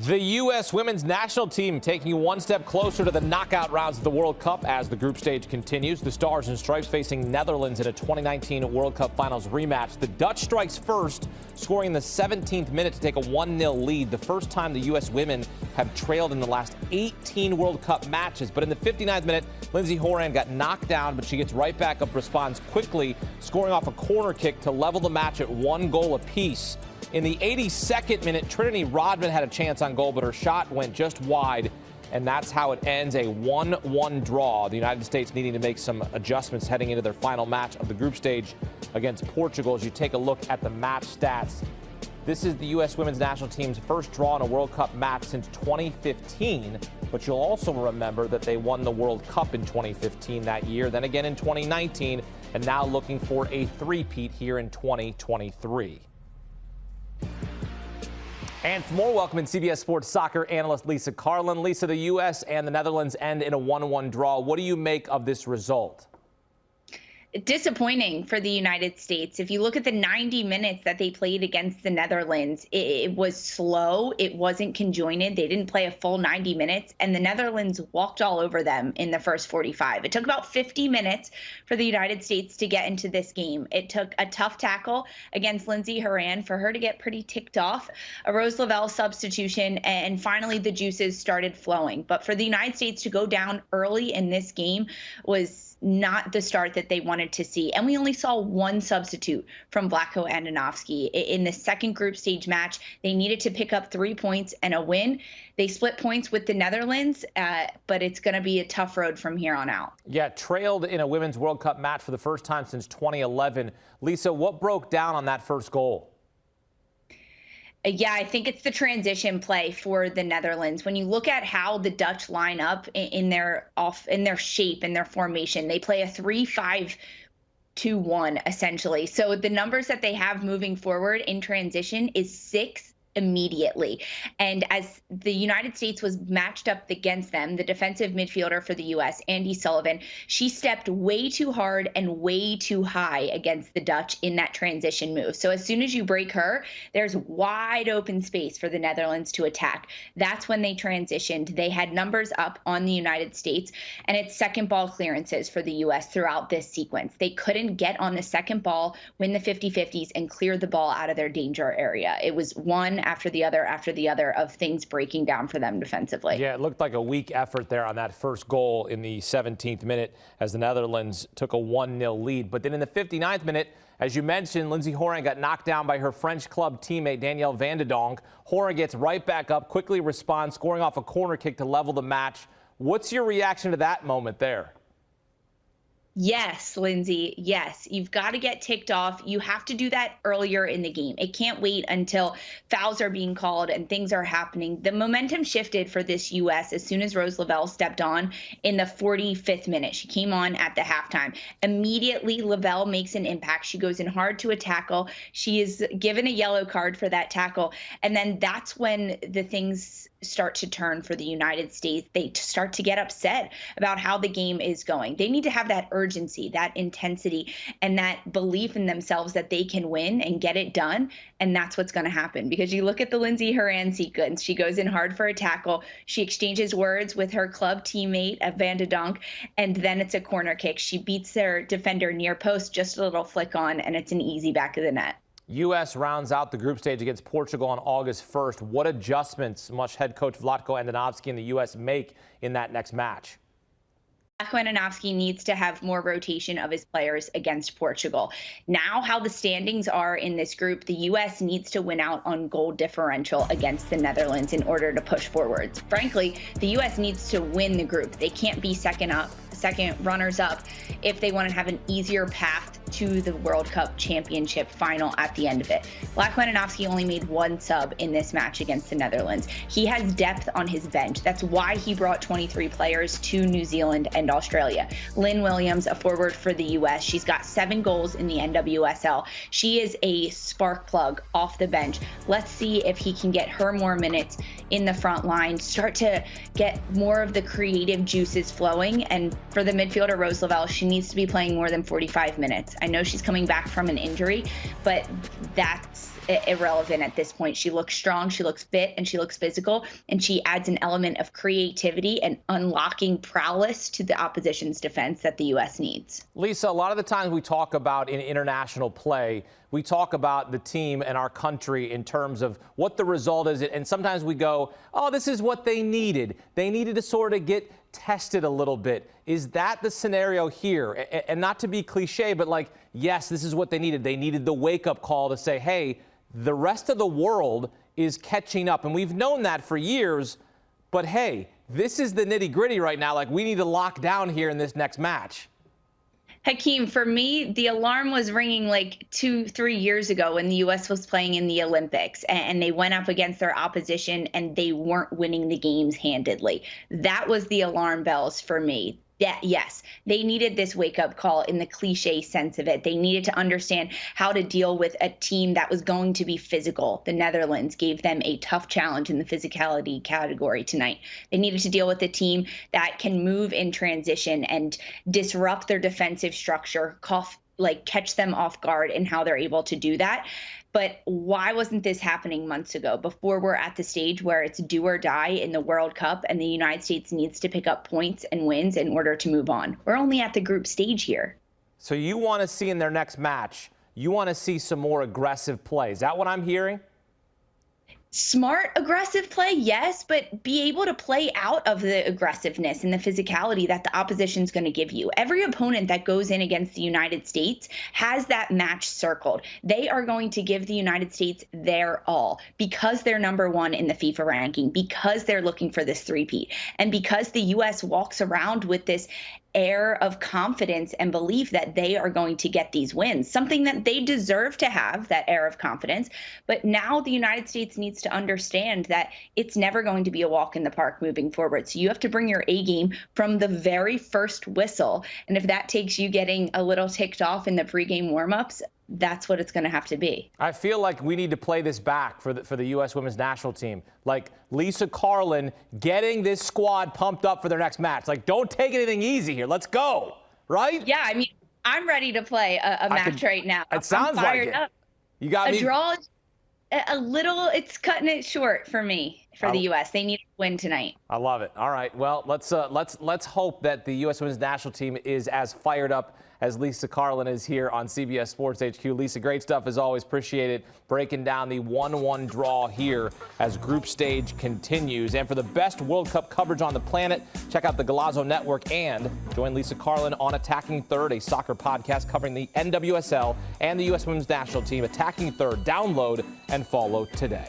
The U.S. women's national team taking one step closer to the knockout rounds of the World Cup as the group stage continues. The Stars and Stripes facing Netherlands in a 2019 World Cup Finals rematch. The Dutch strikes first, scoring in the 17th minute to take a 1-0 lead. The first time the U.S. women have trailed in the last 18 World Cup matches. But in the 59th minute, Lindsay Horan got knocked down, but she gets right back up, responds quickly, scoring off a corner kick to level the match at 1 goal apiece. In the 82nd minute, Trinity Rodman had a chance on goal, but her shot went just wide, and that's how it ends, a 1-1 draw. The United States needing to make some adjustments heading into their final match of the group stage against Portugal. As you take a look at the match stats, this is the U.S. women's national team's first draw in a World Cup match since 2015, but you'll also remember that they won the World Cup in 2015 that year, then again in 2019, and now looking for a three-peat here in 2023. And for more, welcome in CBS Sports soccer analyst Lisa Carlin. Lisa, the U.S. and the Netherlands end in a 1-1 draw. What do you make of this result? Disappointing for the United States. If you look at the 90 minutes that they played against the Netherlands, it was slow. It wasn't conjoined. They didn't play a full 90 minutes, and the Netherlands walked all over them in the first 45. It took about 50 minutes for the United States to get into this game. It took a tough tackle against Lindsay Horan for her to get pretty ticked off, a Rose Lavelle substitution, and finally the juices started flowing. But for the United States to go down early in this game was not the start that they wanted to see. And we only saw one substitute from Vlatko Andonovski. In the second group stage match, they needed to pick up 3 points and a win. They split points with the Netherlands, but it's going to be a tough road from here on out. Yeah, trailed in a Women's World Cup match for the first time since 2011. Lisa, what broke down on that first goal? Yeah, I think it's the transition play for the Netherlands. When you look at how the Dutch line up in their shape and their formation, they play a 3-5-2-1 essentially. So the numbers that they have moving forward in transition is 6 immediately. And as the United States was matched up against them, the defensive midfielder for the U.S., Andy Sullivan, she stepped way too hard and way too high against the Dutch in that transition move. So as soon as you break her, there's wide open space for the Netherlands to attack. That's when they transitioned. They had numbers up on the United States, and it's second ball clearances for the U.S. throughout this sequence. They couldn't get on the second ball, win the 50-50s, and clear the ball out of their danger area. It was one after the other of things breaking down for them defensively. Yeah, it looked like a weak effort there on that first goal in the 17th minute as the Netherlands took a 1-0 lead. But then in the 59th minute, as you mentioned, Lindsay Horan got knocked down by her French club teammate Danielle Van de Donk. Horan gets right back up, quickly responds, scoring off a corner kick to level the match. What's your reaction to that moment there? Yes, Lindsay, yes. You've got to get ticked off. You have to do that earlier in the game. It can't wait until fouls are being called and things are happening. The momentum shifted for this U.S. as soon as Rose Lavelle stepped on in the 45th minute. She came on at the halftime. Immediately, Lavelle makes an impact. She goes in hard to a tackle. She is given a yellow card for that tackle. And then that's when the things start to turn for the United States. They start to get upset about how the game is going. They need to have that urgency, that intensity, and that belief in themselves that they can win and get it done. And that's what's going to happen, because you look at the Lindsay Horan sequence. She goes in hard for a tackle. She exchanges words with her club teammate at Van de Donk, and then it's a corner kick. She beats their defender near post, just a little flick on, and it's an easy back of the net. U.S. rounds out the group stage against Portugal on August 1st. What adjustments must head coach Vlatko Andonovski and the U.S. make in that next match? Vlatko Andonovski needs to have more rotation of his players against Portugal. Now, how the standings are in this group, the U.S. needs to win out on goal differential against the Netherlands in order to push forwards. Frankly, the U.S. needs to win the group. They can't be second runners up if they want to have an easier path to the World Cup championship final at the end of it. Vlatko Andonovski only made one sub in this match against the Netherlands. He has depth on his bench. That's why he brought 23 players to New Zealand and Australia. Lynn Williams, a forward for the U.S., she's got 7 goals in the NWSL. She is a spark plug off the bench. Let's see if he can get her more minutes in the front line, start to get more of the creative juices flowing. And for the midfielder, Rose Lavelle, she needs to be playing more than 45 minutes. is. I know she's coming back from an injury, but that's irrelevant at this point. She looks strong, she looks fit, and she looks physical, and she adds an element of creativity and unlocking prowess to the opposition's defense that the U.S. needs. Lisa, a lot of the times we talk about in international play, we talk about the team and our country in terms of what the result is, and sometimes we go, oh, this is what they needed. They needed to sort of get tested a little bit. Is that the scenario here? And not to be cliche, but like, yes, this is what they needed. They needed the wake-up call to say, hey, the rest of the world is catching up. And we've known that for years. But, hey, this is the nitty-gritty right now. Like, we need to lock down here in this next match. Hakeem, for me, the alarm was ringing like 2-3 years ago when the U.S. was playing in the Olympics and they went up against their opposition and they weren't winning the games handedly. That was the alarm bells for me. That, yes, they needed this wake-up call in the cliche sense of it. They needed to understand how to deal with a team that was going to be physical. The Netherlands gave them a tough challenge in the physicality category tonight. They needed to deal with a team that can move in transition and disrupt their defensive structure, catch them off guard and how they're able to do that. But why wasn't this happening months ago, before we're at the stage where it's do or die in the World Cup and the United States needs to pick up points and wins in order to move on? We're only at the group stage here. So you want to see in their next match, you want to see some more aggressive play. Is that what I'm hearing? Smart, aggressive play, yes, but be able to play out of the aggressiveness and the physicality that the opposition's going to give you. Every opponent that goes in against the United States has that match circled. They are going to give the United States their all because they're number one in the FIFA ranking, because they're looking for this three-peat, and because the U.S. walks around with this air of confidence and belief that they are going to get these wins, something that they deserve to have, that air of confidence. But now the United States needs to understand that it's never going to be a walk in the park moving forward. So you have to bring your A game from the very first whistle. And if that takes you getting a little ticked off in the pregame warmups, that's what it's going to have to be. I feel like we need to play this back for the U.S. women's national team. Like Lisa Carlin getting this squad pumped up for their next match. Like, don't take anything easy here. Let's go. Right? Yeah, I mean, I'm ready to play a match right now. It sounds like it. Up. You got me. A draw, a little, it's cutting it short for me, for the U.S. They need to win tonight. I love it. All right. Well, let's hope that the U.S. women's national team is as fired up as Lisa Carlin is here on CBS Sports HQ. Lisa, great stuff as always. Appreciate it. Breaking down the 1-1 draw here as group stage continues. And for the best World Cup coverage on the planet, check out the Galazzo Network and join Lisa Carlin on Attacking Third, a soccer podcast covering the NWSL and the U.S. women's national team. Attacking Third. Download and follow today.